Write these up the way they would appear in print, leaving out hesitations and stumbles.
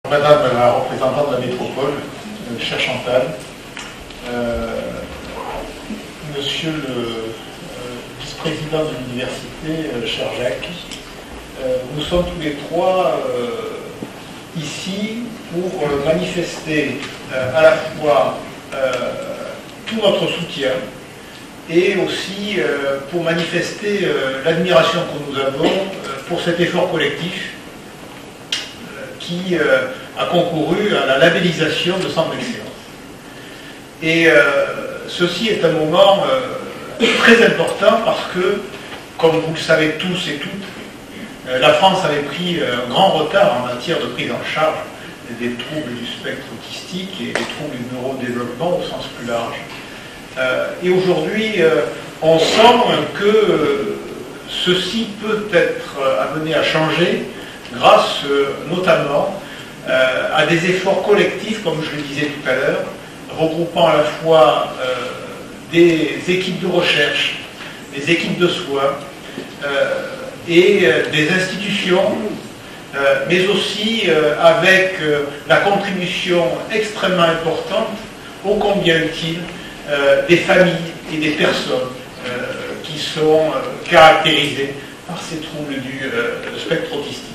Madame la représentante de la métropole, chère Chantal, Monsieur le vice-président de l'université, cher Jacques, nous sommes tous les trois ici pour manifester à la fois tout notre soutien et aussi pour manifester l'admiration que nous avons pour cet effort collectif qui a concouru à la labellisation de centres d'excellence. Et ceci est un moment très important parce que, comme vous le savez tous et toutes, la France avait pris un grand retard en matière de prise en charge des troubles du spectre autistique et des troubles du neurodéveloppement au sens plus large. Et aujourd'hui, on sent que ceci peut être amené à changer grâce notamment à des efforts collectifs, comme je le disais tout à l'heure, regroupant à la fois des équipes de recherche, des équipes de soins et des institutions, mais aussi avec la contribution extrêmement importante, ô combien utile, des familles et des personnes qui sont caractérisées par ces troubles du spectre autistique.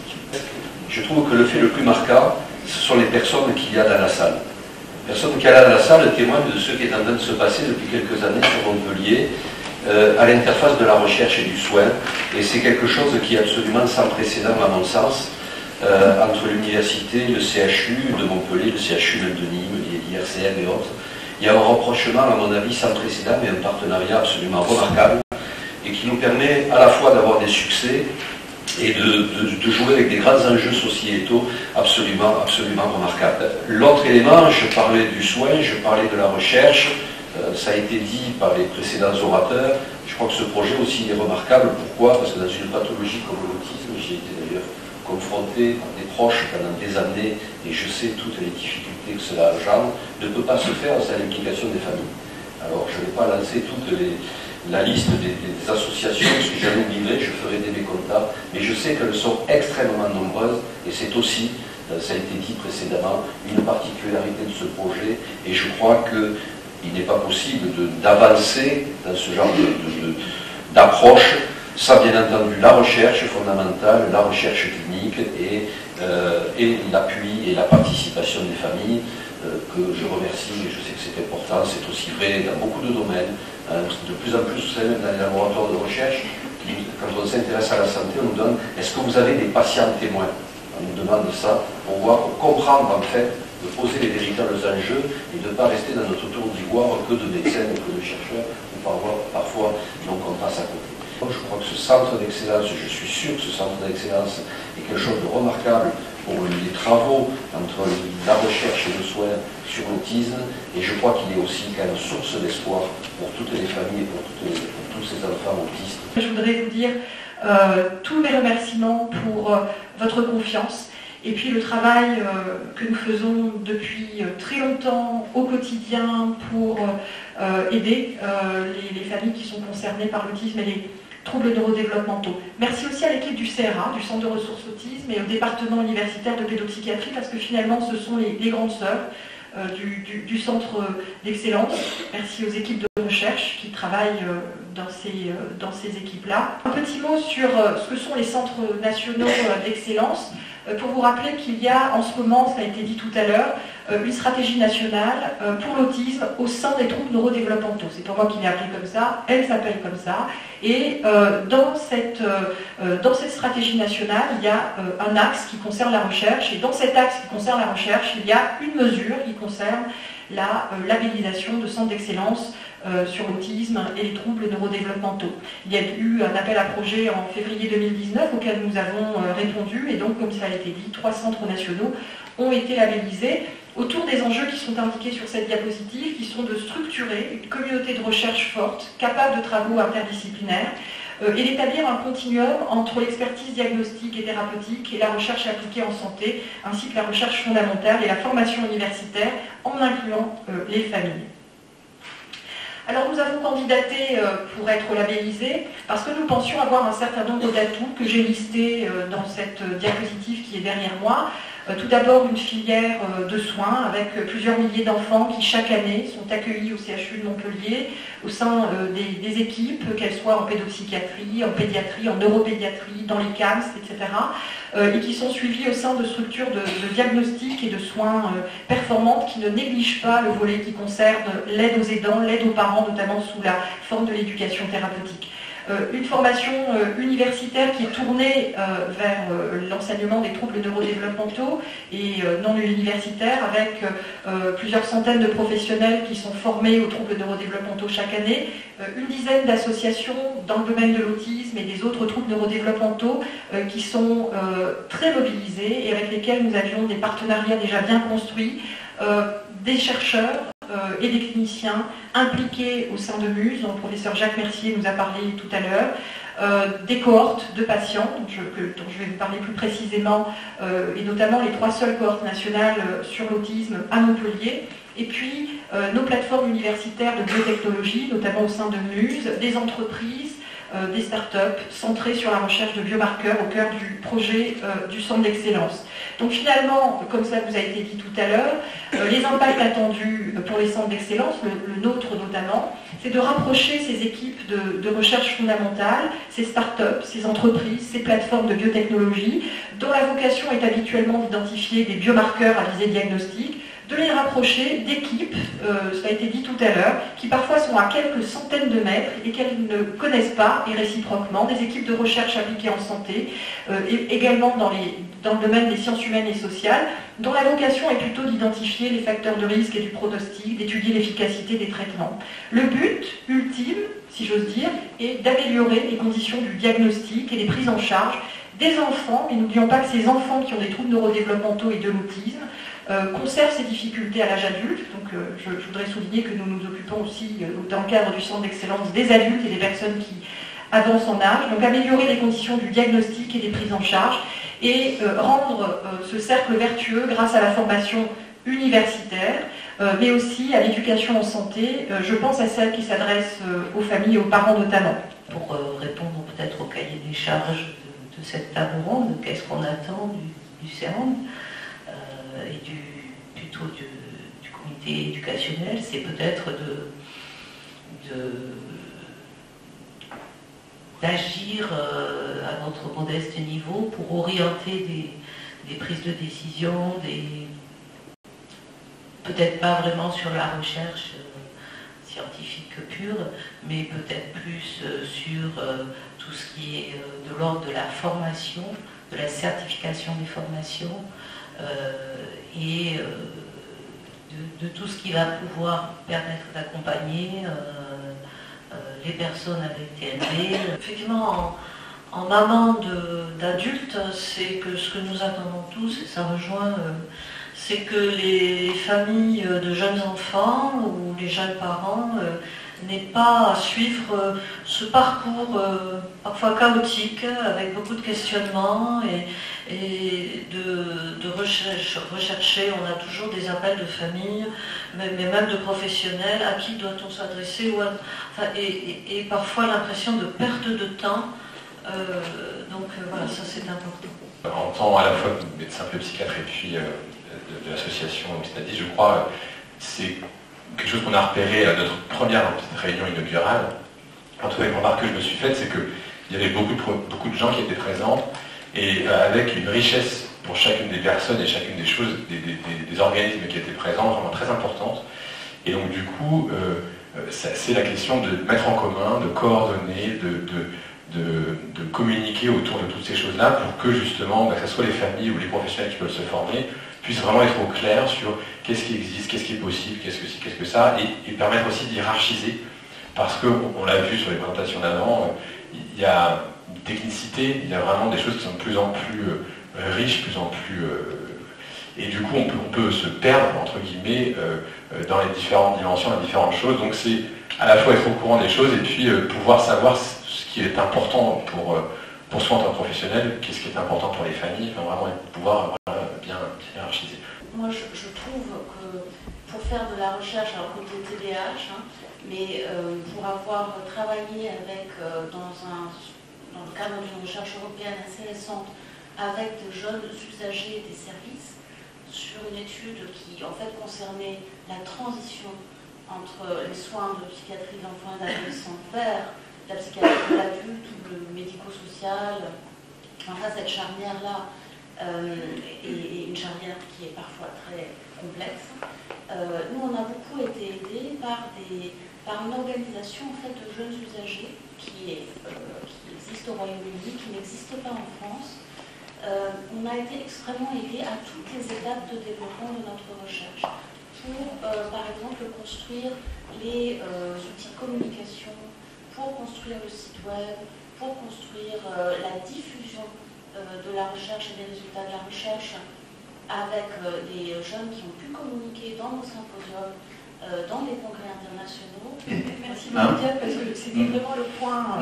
Je trouve que le fait le plus marquant, ce sont les personnes qu'il y a dans la salle. Les personnes qu'il y a dans la salle témoignent de ce qui est en train de se passer depuis quelques années sur Montpellier, à l'interface de la recherche et du soin. Et c'est quelque chose qui est absolument sans précédent, à mon sens, entre l'université, le CHU de Montpellier, le CHU de Nîmes, l'IRCM et autres. Il y a un rapprochement, à mon avis, sans précédent, mais un partenariat absolument remarquable, et qui nous permet à la fois d'avoir des succès, et de jouer avec des grands enjeux sociétaux absolument remarquables. L'autre élément, je parlais du soin, je parlais de la recherche, ça a été dit par les précédents orateurs, je crois que ce projet aussi est remarquable. Pourquoi? Parce que dans une pathologie comme l'autisme, j'y ai été d'ailleurs confronté par des proches pendant des années, et je sais toutes les difficultés que cela engendre, ne peut pas se faire sans l'implication des familles. Alors je ne vais pas lancer la liste des associations, si j'en oublierai, je ferai des mécontents, mais je sais qu'elles sont extrêmement nombreuses, et c'est aussi, ça a été dit précédemment, une particularité de ce projet, et je crois qu'il n'est pas possible d'avancer dans ce genre d'approche sans bien entendu la recherche fondamentale, la recherche clinique et l'appui et la participation des familles, que je remercie, et je sais que c'est important, c'est aussi vrai dans beaucoup de domaines. De plus en plus, vous savez, même dans les laboratoires de recherche, quand on s'intéresse à la santé, on nous donne « est-ce que vous avez des patients témoins ?» On nous demande ça pour comprendre en fait, de poser les véritables enjeux et de ne pas rester dans notre tour d'ivoire que de médecins ou que de chercheurs, ou parfois donc on passe à côté. Je crois que ce centre d'excellence, je suis sûr que ce centre d'excellence est quelque chose de remarquable pour les travaux entre la recherche et le soin sur l'autisme, et je crois qu'il est aussi quand même source d'espoir pour toutes les familles et pour tous ces enfants autistes. Je voudrais vous dire tous mes remerciements pour votre confiance et puis le travail que nous faisons depuis très longtemps au quotidien pour aider les familles qui sont concernées par l'autisme et les troubles neurodéveloppementaux. Merci aussi à l'équipe du CRA, du Centre de ressources autisme, et au département universitaire de pédopsychiatrie, parce que finalement ce sont les grandes sœurs du centre d'excellence. Merci aux équipes de recherche qui travaillent dans ces équipes-là. Un petit mot sur ce que sont les centres nationaux d'excellence, pour vous rappeler qu'il y a en ce moment, ça a été dit tout à l'heure, une stratégie nationale pour l'autisme au sein des troubles neurodéveloppementaux. C'est pas moi qui l'ai appelée comme ça, elle s'appelle comme ça. Et dans cette stratégie nationale, il y a un axe qui concerne la recherche. Et dans cet axe qui concerne la recherche, il y a une mesure qui concerne la labellisation de centres d'excellence sur l'autisme et les troubles neurodéveloppementaux. Il y a eu un appel à projet en février 2019 auquel nous avons répondu, et donc, comme ça a été dit, 3 centres nationaux ont été labellisés autour des enjeux qui sont indiqués sur cette diapositive, qui sont de structurer une communauté de recherche forte, capable de travaux interdisciplinaires, et d'établir un continuum entre l'expertise diagnostique et thérapeutique et la recherche appliquée en santé, ainsi que la recherche fondamentale et la formation universitaire, en incluant les familles. Alors nous avons candidaté pour être labellisés parce que nous pensions avoir un certain nombre d'atouts que j'ai listés dans cette diapositive qui est derrière moi. Tout d'abord une filière de soins avec plusieurs milliers d'enfants qui chaque année sont accueillis au CHU de Montpellier au sein des équipes, qu'elles soient en pédopsychiatrie, en pédiatrie, en neuropédiatrie, dans les CAMS, etc. Et qui sont suivis au sein de structures de diagnostic et de soins performantes qui ne négligent pas le volet qui concerne l'aide aux aidants, l'aide aux parents, notamment sous la forme de l'éducation thérapeutique. Une formation universitaire qui est tournée vers l'enseignement des troubles neurodéveloppementaux et non universitaires, avec plusieurs centaines de professionnels qui sont formés aux troubles neurodéveloppementaux chaque année, une dizaine d'associations dans le domaine de l'autisme et des autres troubles neurodéveloppementaux qui sont très mobilisées et avec lesquels nous avions des partenariats déjà bien construits, des chercheurs et des cliniciens impliqués au sein de Muse, dont le professeur Jacques Mercier nous a parlé tout à l'heure, des cohortes de patients, dont je vais vous parler plus précisément, et notamment les 3 seules cohortes nationales sur l'autisme à Montpellier, et puis nos plateformes universitaires de biotechnologie, notamment au sein de Muse, des entreprises, des startups centrées sur la recherche de biomarqueurs au cœur du projet du centre d'excellence. Donc finalement, comme ça vous a été dit tout à l'heure, les impacts attendus pour les centres d'excellence, le nôtre notamment, c'est de rapprocher ces équipes de recherche fondamentale, ces startups, ces entreprises, ces plateformes de biotechnologie, dont la vocation est habituellement d'identifier des biomarqueurs à visée diagnostique, de les rapprocher d'équipes, ça a été dit tout à l'heure, qui parfois sont à quelques centaines de mètres et qu'elles ne connaissent pas, et réciproquement, des équipes de recherche appliquées en santé, et également dans le domaine des sciences humaines et sociales, dont la vocation est plutôt d'identifier les facteurs de risque et du pronostic, d'étudier l'efficacité des traitements. Le but ultime, si j'ose dire, est d'améliorer les conditions du diagnostic et des prises en charge des enfants, et n'oublions pas que ces enfants qui ont des troubles neurodéveloppementaux et de l'autisme conservent ces difficultés à l'âge adulte. Donc je voudrais souligner que nous nous occupons aussi, dans le cadre du centre d'excellence, des adultes et des personnes qui avancent en âge. Donc améliorer les conditions du diagnostic et des prises en charge et rendre ce cercle vertueux grâce à la formation universitaire, mais aussi à l'éducation en santé. Je pense à celle qui s'adresse aux familles et aux parents notamment. Pour répondre peut-être au cahier des charges de cette table ronde, qu'est-ce qu'on attend du CERN et plutôt du comité éducationnel, c'est peut-être d'agir à notre modeste niveau pour orienter des prises de décision, peut-être pas vraiment sur la recherche scientifique pure, mais peut-être plus sur tout ce qui est de l'ordre de la formation, de la certification des formations, et de tout ce qui va pouvoir permettre d'accompagner les personnes avec TND. Effectivement, en maman d'adulte, c'est que ce que nous attendons tous, et ça rejoint, c'est que les familles de jeunes enfants ou les jeunes parents n'aient pas à suivre ce parcours parfois chaotique, avec beaucoup de questionnements et de rechercher. On a toujours des appels de famille, mais même de professionnels, à qui doit-on s'adresser, et parfois l'impression de perte de temps. Donc voilà, ça c'est important. En tant à la fois médecin psychiatre et puis de l'association Stadis, je crois, c'est quelque chose qu'on a repéré à notre première réunion inaugurale. En tout cas, une remarque que je me suis faite, c'est qu'il y avait beaucoup de gens qui étaient présents, et avec une richesse pour chacune des personnes et chacune des choses, des organismes qui étaient présents, vraiment très importante. Et donc du coup, c'est la question de mettre en commun, de coordonner, de communiquer autour de toutes ces choses-là pour que justement, que ce soit les familles ou les professionnels qui peuvent se former, puissent vraiment être au clair sur qu'est-ce qui existe, qu'est-ce qui est possible, qu'est-ce que ci, qu'est-ce que ça, et permettre aussi d'hiérarchiser, parce qu'on l'a vu sur les présentations d'avant, il y a une technicité, il y a vraiment des choses qui sont de plus en plus riches, plus en plus... et du coup, on peut se perdre, entre guillemets, dans les différentes dimensions, les différentes choses. Donc c'est à la fois être au courant des choses et puis pouvoir savoir ce qui est important pour soi en tant que professionnel, qu'est-ce qui est important pour les familles, enfin, vraiment pouvoir bien hiérarchiser. Moi, je trouve que pour faire de la recherche, alors côté TDAH, mais pour avoir travaillé avec, dans le cadre d'une recherche européenne assez récente, avec de jeunes usagers des services sur une étude qui en fait concernait la transition entre les soins de psychiatrie d'enfants et d'adolescents vers la psychiatrie de l'adulte ou le médico-social, enfin cette charnière-là, et une charnière qui est parfois très complexe. Nous, on a beaucoup été aidés par une organisation en fait, de jeunes usagers qui existe au Royaume-Uni, qui n'existe pas en France. On a été extrêmement aidés à toutes les étapes de développement de notre recherche pour, par exemple, construire les outils de communication, pour construire le site web, pour construire la diffusion de la recherche et des résultats de la recherche avec des jeunes qui ont pu communiquer dans nos symposiums, dans les congrès internationaux. Merci beaucoup, Diane, parce que c'était vraiment le point,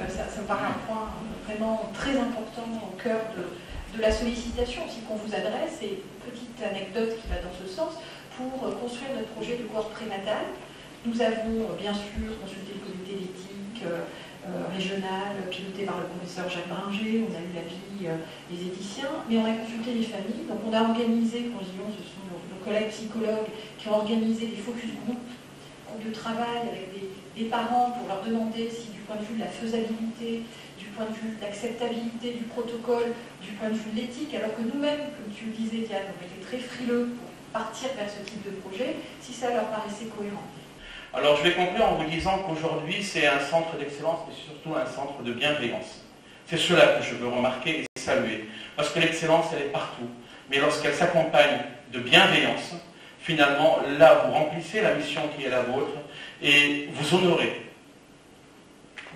ça me paraît un point vraiment très important au cœur de la sollicitation aussi qu'on vous adresse. Et petite anecdote qui va dans ce sens, pour construire notre projet de cohorte prénatale, nous avons bien sûr consulté le comité d'éthique régional piloté par le professeur Jacques Bringer, on a eu l'avis des éthiciens, mais on a consulté les familles. Donc on a organisé, quand je dis on, ce sont nos collègues psychologues qui ont organisé des focus group de travail avec des parents pour leur demander si du point de vue de la faisabilité, du point de vue de l'acceptabilité du protocole, du point de vue de l'éthique, alors que nous-mêmes, comme tu le disais Diane, on était très frileux pour partir vers ce type de projet, si ça leur paraissait cohérent. Alors je vais conclure en vous disant qu'aujourd'hui c'est un centre d'excellence mais surtout un centre de bienveillance. C'est cela que je veux remarquer et saluer. Parce que l'excellence elle est partout. Mais lorsqu'elle s'accompagne de bienveillance, finalement là vous remplissez la mission qui est la vôtre et vous honorez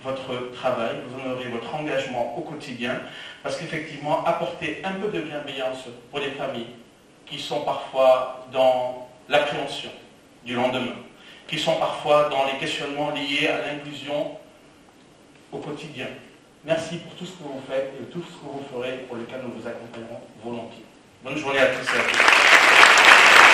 votre travail, vous honorez votre engagement au quotidien. Parce qu'effectivement apporter un peu de bienveillance pour les familles qui sont parfois dans l'appréhension du lendemain, qui sont parfois dans les questionnements liés à l'inclusion au quotidien. Merci pour tout ce que vous faites et tout ce que vous ferez pour lequel nous vous accompagnerons volontiers. Bonne journée à tous et à toutes.